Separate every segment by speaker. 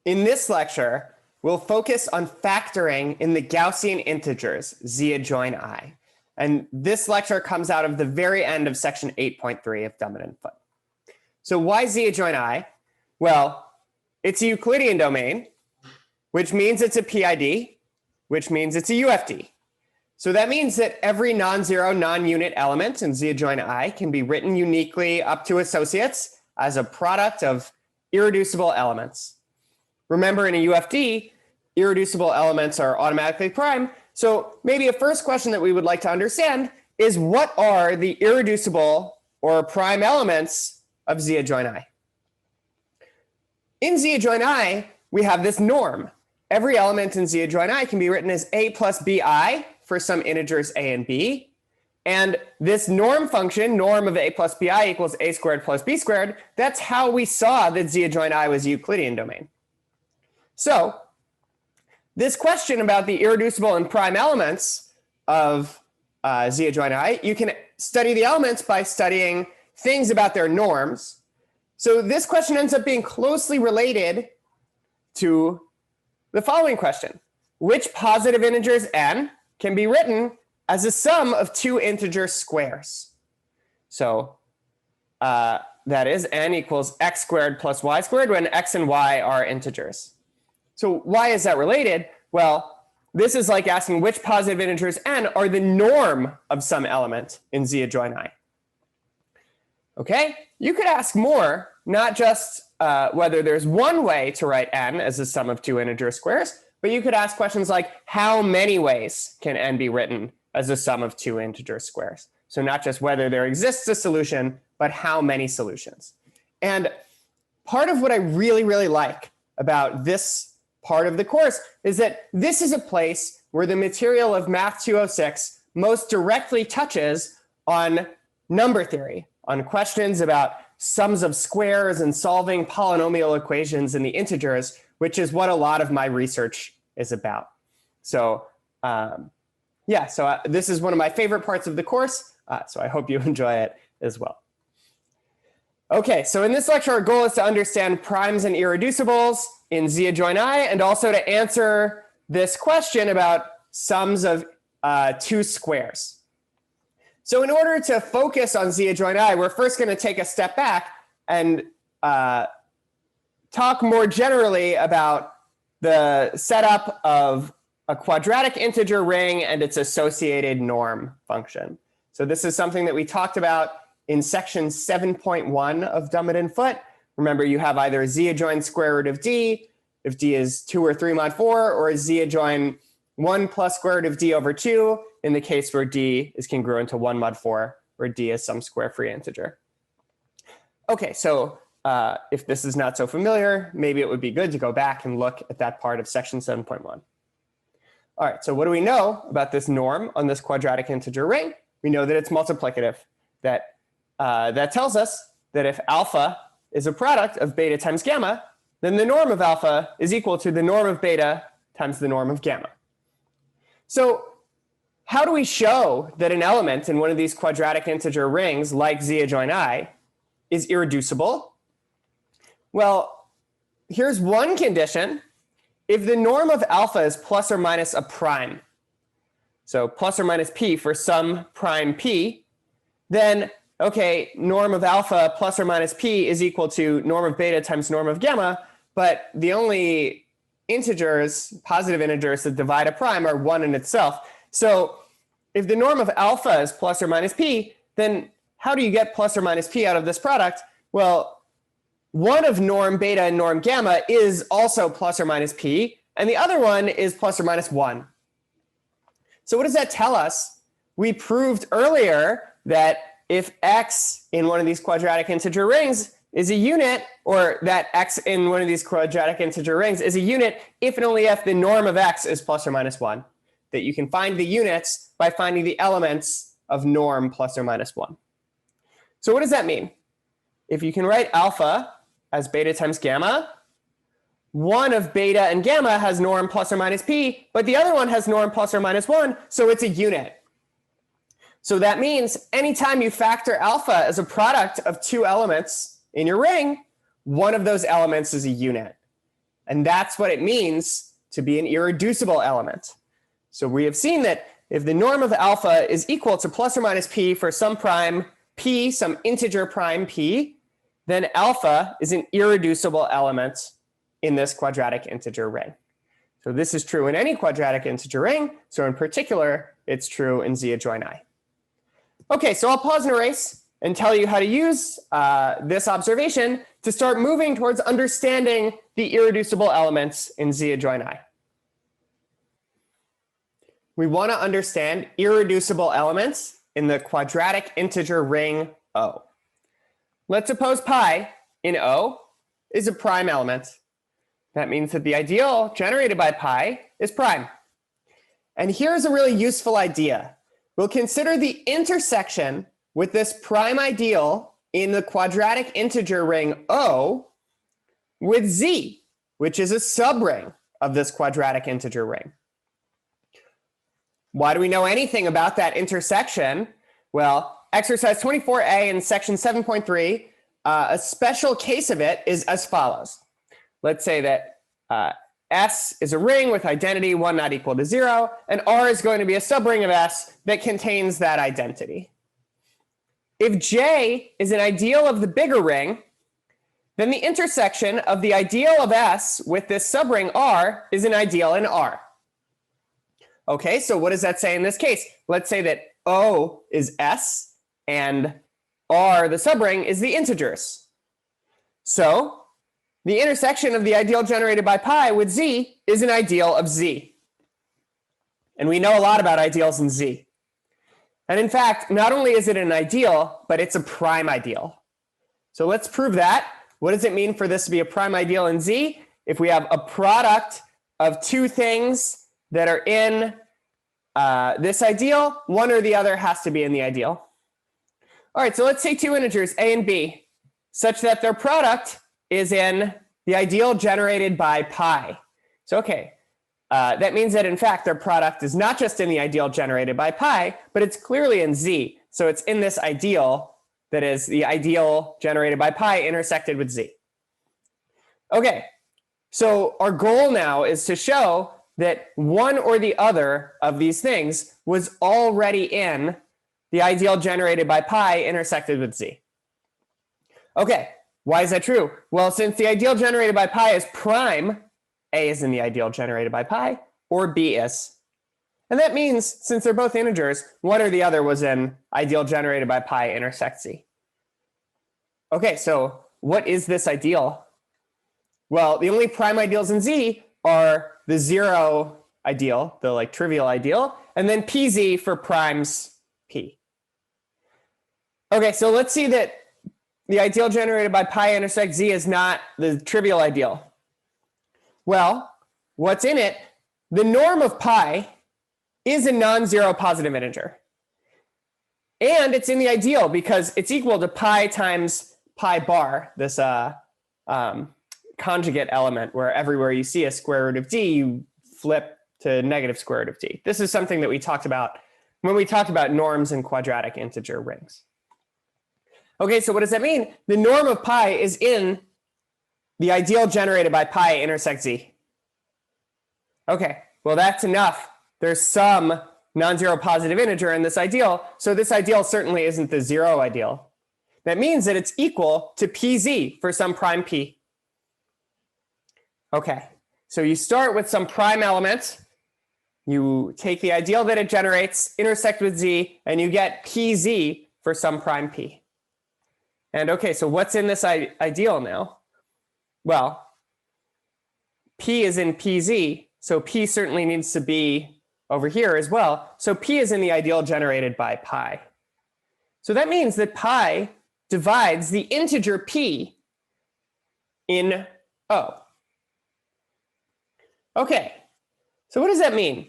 Speaker 1: In this lecture, we'll focus on factoring in the Gaussian integers, z adjoin I. And this lecture comes out of the very end of section 8.3 of Dumb and Foot. So why z adjoin I? Well, it's a Euclidean domain, which means it's a PID, which means it's a UFD. So that means that every non-zero, non-unit element in z adjoin I can be written uniquely up to associates as a product of irreducible elements. Remember, in a UFD, irreducible elements are automatically prime. So maybe a first question that we would like to understand is, what are the irreducible or prime elements of z adjoin I? In z adjoin I, we have this norm. Every element in z adjoin I can be written as a plus bi for some integers a and b. And this norm function, norm of a plus bi equals a squared plus b squared, that's how we saw that z adjoin I was a Euclidean domain. So this question about the irreducible and prime elements of z adjoin I, you can study the elements by studying things about their norms. So this question ends up being closely related to the following question. Which positive integers n can be written as a sum of two integer squares? So that is n equals x squared plus y squared when x and y are integers. So why is that related? Well, this is like asking which positive integers n are the norm of some element in z adjoin I. Okay, you could ask more, not just whether there's one way to write n as a sum of two integer squares, but you could ask questions like, how many ways can n be written as a sum of two integer squares? So not just whether there exists a solution, but how many solutions. And part of what I really, really like about this part of the course is that this is a place where the material of Math 206 most directly touches on number theory, on questions about sums of squares and solving polynomial equations in the integers, which is what a lot of my research is about. So yeah, so this is one of my favorite parts of the course, so I hope you enjoy it as well. Okay, so in this lecture, our goal is to understand primes and irreducibles in z adjoin I, and also to answer this question about sums of two squares. So in order to focus on z adjoin I, we're first going to take a step back and talk more generally about the setup of a quadratic integer ring and its associated norm function. So this is something that we talked about in section 7.1 of Dumb and Foot. Remember, you have either z adjoin square root of d, if d is 2 or 3 mod 4, or z adjoin 1 plus square root of d over 2 in the case where d is congruent to 1 mod 4, where d is some square free integer. Okay, so if this is not so familiar, maybe it would be good to go back and look at that part of section 7.1. All right, so what do we know about this norm on this quadratic integer ring? We know that it's multiplicative. That tells us that if alpha is a product of beta times gamma, then the norm of alpha is equal to the norm of beta times the norm of gamma. So how do we show that an element in one of these quadratic integer rings, like z adjoin I, is irreducible? Well, here's one condition. If the norm of alpha is plus or minus a prime, so plus or minus p for some prime p, then okay, norm of alpha plus or minus p is equal to norm of beta times norm of gamma, but the only integers, positive integers that divide a prime are 1 in itself. So if the norm of alpha is plus or minus p, then how do you get plus or minus p out of this product? Well, one of norm beta and norm gamma is also plus or minus p, and the other one is plus or minus 1. So what does that tell us? We proved earlier that if x in one of these quadratic integer rings is a unit, or that x in one of these quadratic integer rings is a unit if and only if the norm of x is plus or minus 1, that you can find the units by finding the elements of norm plus or minus 1. So what does that mean? If you can write alpha as beta times gamma, one of beta and gamma has norm plus or minus p, but the other one has norm plus or minus 1, so it's a unit. So that means anytime you factor alpha as a product of two elements in your ring, one of those elements is a unit. And that's what it means to be an irreducible element. So we have seen that if the norm of alpha is equal to plus or minus p for some prime p, some integer prime p, then alpha is an irreducible element in this quadratic integer ring. So this is true in any quadratic integer ring. So in particular, it's true in Z adjoin I. Okay, so I'll pause and erase and tell you how to use this observation to start moving towards understanding the irreducible elements in Z adjoin I. We want to understand irreducible elements in the quadratic integer ring O. Let's suppose pi in O is a prime element. That means that the ideal generated by pi is prime. And here's a really useful idea. We'll consider the intersection with this prime ideal in the quadratic integer ring O with Z, which is a subring of this quadratic integer ring. Why do we know anything about that intersection? Well, exercise 24a in section 7.3, a special case of it is as follows. Let's say that S is a ring with identity 1 not equal to 0, and R is going to be a subring of S that contains that identity. If J is an ideal of the bigger ring, then the intersection of the ideal of S with this subring R is an ideal in R. Okay, so what does that say in this case? Let's say that O is S and R, the subring, is the integers. So the intersection of the ideal generated by pi with Z is an ideal of Z. And we know a lot about ideals in Z. And in fact, not only is it an ideal, but it's a prime ideal. So let's prove that. What does it mean for this to be a prime ideal in Z? If we have a product of two things that are in this ideal, one or the other has to be in the ideal. All right, so let's say two integers, a and b, such that their product is in the ideal generated by pi. So, okay, that means that in fact their product is not just in the ideal generated by pi, but it's clearly in Z. So it's in this ideal that is the ideal generated by pi intersected with Z. Okay, so our goal now is to show that one or the other of these things was already in the ideal generated by pi intersected with Z. Okay, why is that true? Well, since the ideal generated by pi is prime, A is in the ideal generated by pi, or B is. And that means, since they're both integers, one or the other was in ideal generated by pi intersect Z. Okay, so what is this ideal? Well, the only prime ideals in Z are the 0 ideal, the like trivial ideal, and then PZ for primes P. Okay, so let's see that the ideal generated by pi intersect Z is not the trivial ideal. Well, what's in it? The norm of pi is a non-zero positive integer. And it's in the ideal because it's equal to pi times pi bar, this conjugate element where everywhere you see a square root of d, you flip to negative square root of d. This is something that we talked about when we talked about norms in quadratic integer rings. Okay, so what does that mean? The norm of pi is in the ideal generated by pi intersect Z. Okay, well that's enough. There's some non-zero positive integer in this ideal, so this ideal certainly isn't the 0 ideal. That means that it's equal to PZ for some prime P. Okay, so you start with some prime element, you take the ideal that it generates, intersect with Z, and you get PZ for some prime P. And okay, so what's in this ideal now? Well, P is in PZ, so P certainly needs to be over here as well. So P is in the ideal generated by pi. So that means that pi divides the integer P in O. Okay, so what does that mean?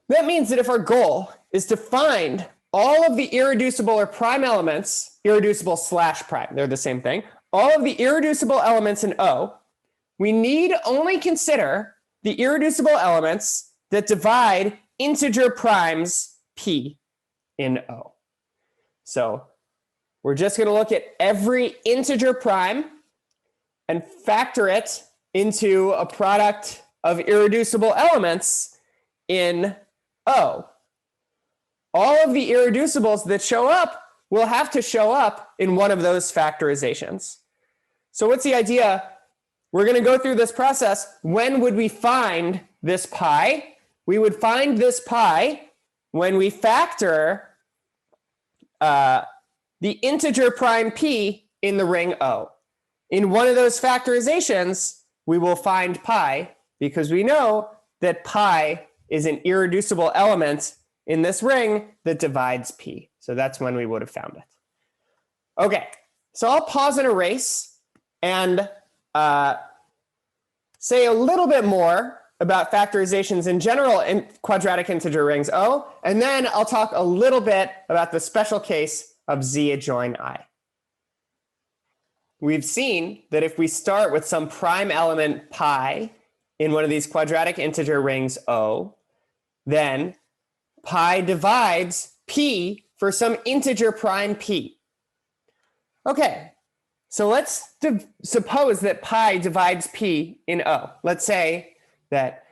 Speaker 1: That means that if our goal is to find all of the irreducible or prime elements, irreducible slash prime, they're the same thing, all of the irreducible elements in O, we need only consider the irreducible elements that divide integer primes P in O. So we're just going to look at every integer prime and factor it into a product of irreducible elements in O. All of the irreducibles that show up will have to show up in one of those factorizations. So what's the idea? We're going to go through this process. When would we find this pi? We would find this pi when we factor the integer prime p in the ring O. In one of those factorizations, we will find pi because we know that pi is an irreducible element in this ring that divides p. So that's when we would have found it. Okay, so I'll pause and erase and say a little bit more about factorizations in general in quadratic integer rings O, and then I'll talk a little bit about the special case of Z adjoin I. We've seen that if we start with some prime element pi in one of these quadratic integer rings O, then pi divides p for some integer prime p. Okay, so let's suppose that pi divides p in O. Let's say that,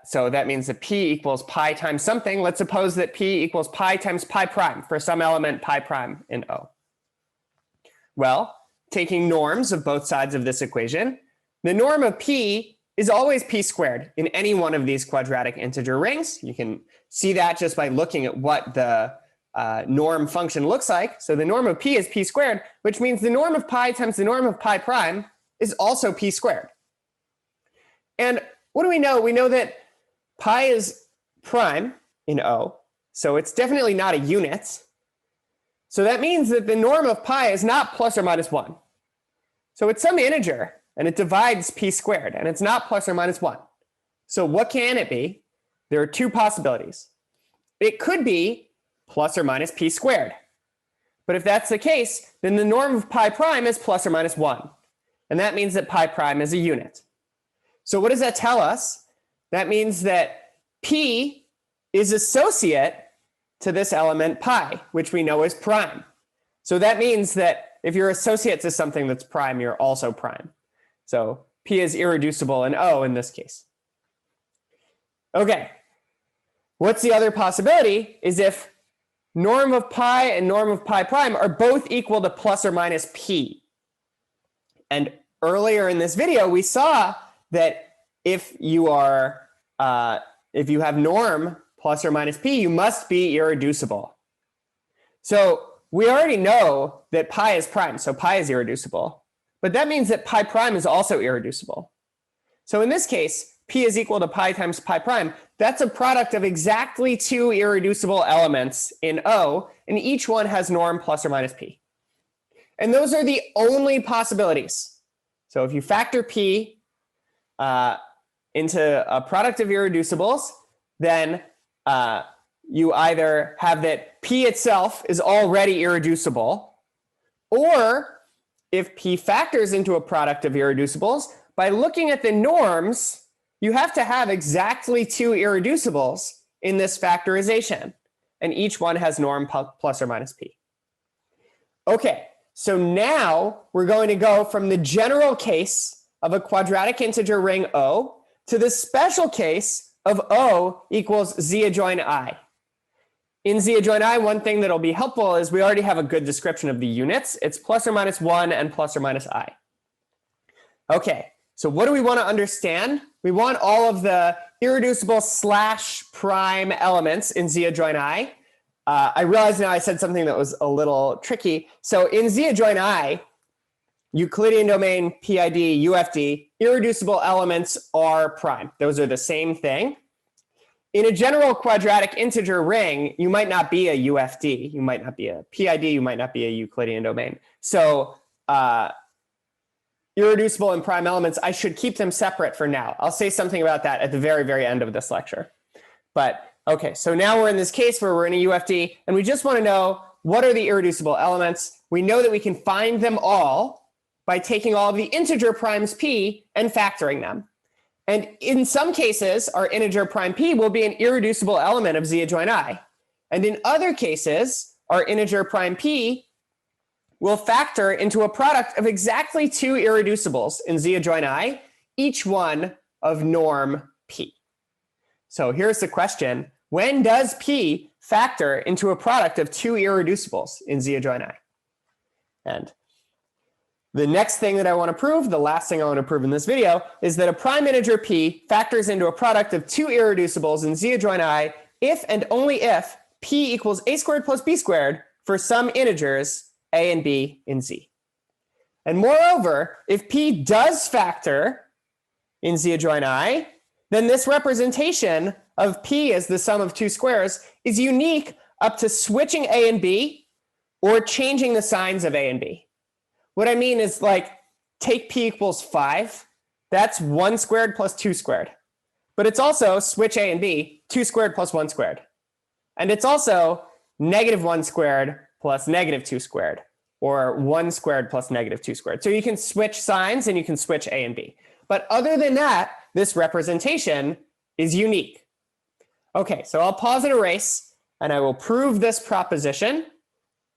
Speaker 1: so that means that p equals pi times something. Let's suppose that p equals pi times pi prime for some element pi prime in O. Well, taking norms of both sides of this equation, the norm of p is always p squared in any one of these quadratic integer rings. You can see that just by looking at what the norm function looks like. So the norm of p is p squared, which means the norm of pi times the norm of pi prime is also p squared. And what do we know? We know that pi is prime in O, so it's definitely not a unit. So that means that the norm of pi is not plus or minus 1. So it's some integer, and it divides p squared, and it's not plus or minus 1. So what can it be? There are two possibilities. It could be plus or minus p squared. But if that's the case, then the norm of pi prime is plus or minus 1. And that means that pi prime is a unit. So what does that tell us? That means that p is associate to this element pi, which we know is prime. So that means that if you're associate to something that's prime, you're also prime. So p is irreducible in O in this case. Okay, what's the other possibility is if norm of pi and norm of pi prime are both equal to plus or minus p. And earlier in this video, we saw that if you have norm plus or minus p, you must be irreducible. So we already know that pi is prime, so pi is irreducible. But that means that pi prime is also irreducible. So in this case, p is equal to pi times pi prime. That's a product of exactly two irreducible elements in O, and each one has norm plus or minus p. And those are the only possibilities. So if you factor p into a product of irreducibles, then you either have that p itself is already irreducible, or if p factors into a product of irreducibles, by looking at the norms, you have to have exactly two irreducibles in this factorization, and each one has norm plus or minus p. Okay, so now we're going to go from the general case of a quadratic integer ring O to the special case of O equals Z adjoin I. In Z adjoin I, one thing that'll be helpful is we already have a good description of the units. It's plus or minus 1 and plus or minus I. Okay, so what do we want to understand? We want all of the irreducible slash prime elements in Z adjoin I. I realize now I said something that was a little tricky. So in Z adjoin I, Euclidean domain, PID, UFD, irreducible elements are prime. Those are the same thing. In a general quadratic integer ring, you might not be a UFD. You might not be a PID. You might not be a Euclidean domain. So irreducible and prime elements, I should keep them separate for now. I'll say something about that at the very, very end of this lecture. But okay, so now we're in this case where we're in a UFD, and we just want to know what are the irreducible elements. We know that we can find them all by taking all of the integer primes p and factoring them. And in some cases, our integer prime p will be an irreducible element of Z adjoin I. And in other cases, our integer prime p will factor into a product of exactly two irreducibles in Z adjoin I, each one of norm p. So here's the question. When does p factor into a product of two irreducibles in Z adjoin I? And the next thing that I want to prove, the last thing I want to prove in this video, is that a prime integer p factors into a product of two irreducibles in Z adjoin I if and only if p equals a squared plus b squared for some integers a and b in Z. And moreover, if p does factor in Z adjoin I, then this representation of p as the sum of two squares is unique up to switching a and b or changing the signs of a and b. What I mean is, like, take p equals 5. That's 1 squared plus 2 squared. But it's also, switch a and b, 2 squared plus 1 squared. And it's also -1 squared plus -2 squared, or 1 squared plus -2 squared. So you can switch signs and you can switch a and b. But other than that, this representation is unique. Okay, so I'll pause and erase, and I will prove this proposition,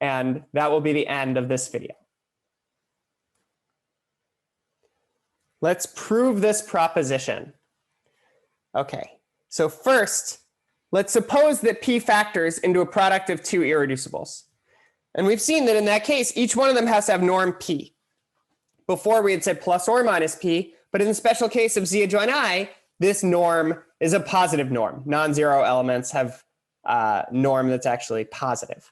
Speaker 1: and that will be the end of this video. Let's prove this proposition. Okay, so first, let's suppose that p factors into a product of two irreducibles. And we've seen that in that case, each one of them has to have norm p. Before we had said plus or minus p, but in the special case of Z adjoin I, this norm is a positive norm. Non-zero elements have a norm that's actually positive.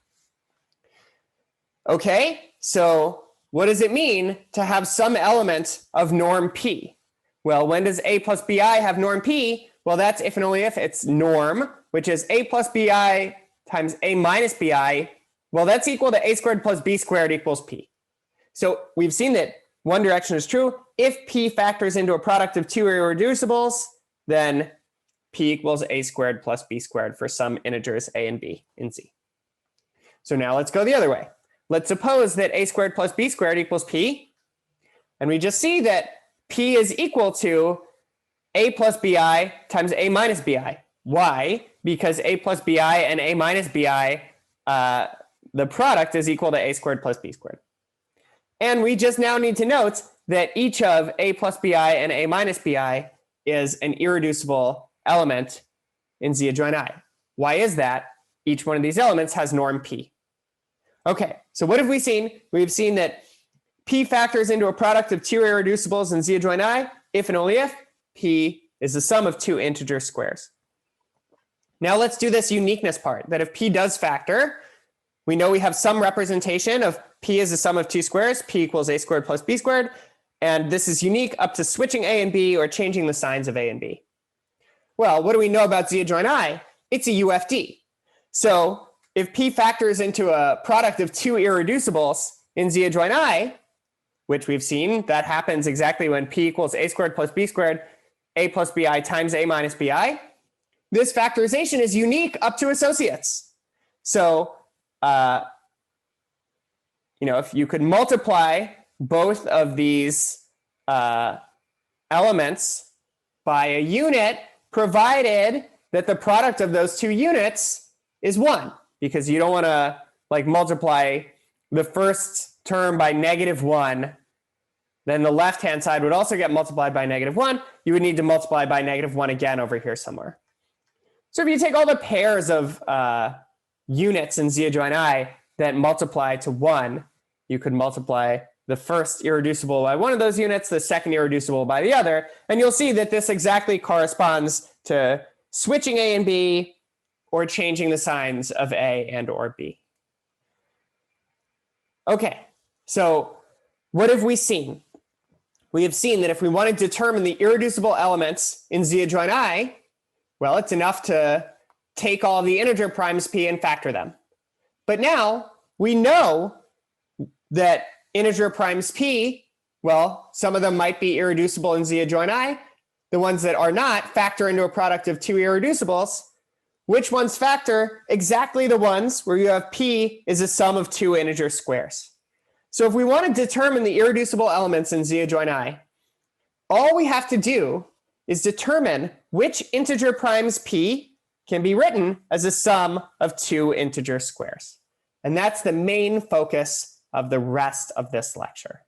Speaker 1: Okay, so what does it mean to have some element of norm p? Well, when does a plus bi have norm p? Well, that's if and only if it's norm, which is a plus bi times a minus bi. Well, that's equal to a squared plus b squared equals p. So we've seen that one direction is true. If p factors into a product of two irreducibles, then p equals a squared plus b squared for some integers a and b in Z. So now let's go the other way. Let's suppose that a squared plus b squared equals p. And we just see that p is equal to a plus bi times a minus bi. Why? Because a plus bi and a minus bi, the product is equal to a squared plus b squared. And we just now need to note that each of a plus bi and a minus bi is an irreducible element in Z adjoin I. Why is that? Each one of these elements has norm p. Okay, so what have we seen? We've seen that p factors into a product of two irreducibles in Z adjoin I if and only if p is the sum of two integer squares. Now let's do this uniqueness part, that if p does factor, we know we have some representation of p is the sum of two squares, p equals a squared plus b squared, and this is unique up to switching a and b or changing the signs of a and b. Well, what do we know about Z adjoin I? It's a UFD. So if p factors into a product of two irreducibles in Z adjoin I, which we've seen, that happens exactly when p equals a squared plus b squared, a plus bi times a minus bi, this factorization is unique up to associates. So, if you could multiply both of these elements by a unit, provided that the product of those two units is 1, because you don't want to multiply the first term by -1, then the left-hand side would also get multiplied by -1. You would need to multiply by -1 again over here somewhere. So if you take all the pairs of units in Z adjoin I that multiply to 1, you could multiply the first irreducible by one of those units, the second irreducible by the other, and you'll see that this exactly corresponds to switching a and b or changing the signs of a and or b. Okay, so what have we seen? We have seen that if we want to determine the irreducible elements in Z adjoin I, well, it's enough to take all the integer primes p and factor them. But now we know that integer primes p, well, some of them might be irreducible in Z adjoin I. The ones that are not factor into a product of two irreducibles. Which ones factor? Exactly the ones where you have p is a sum of two integer squares. So if we want to determine the irreducible elements in Z adjoin I, all we have to do is determine which integer primes p can be written as a sum of two integer squares. And that's the main focus of the rest of this lecture.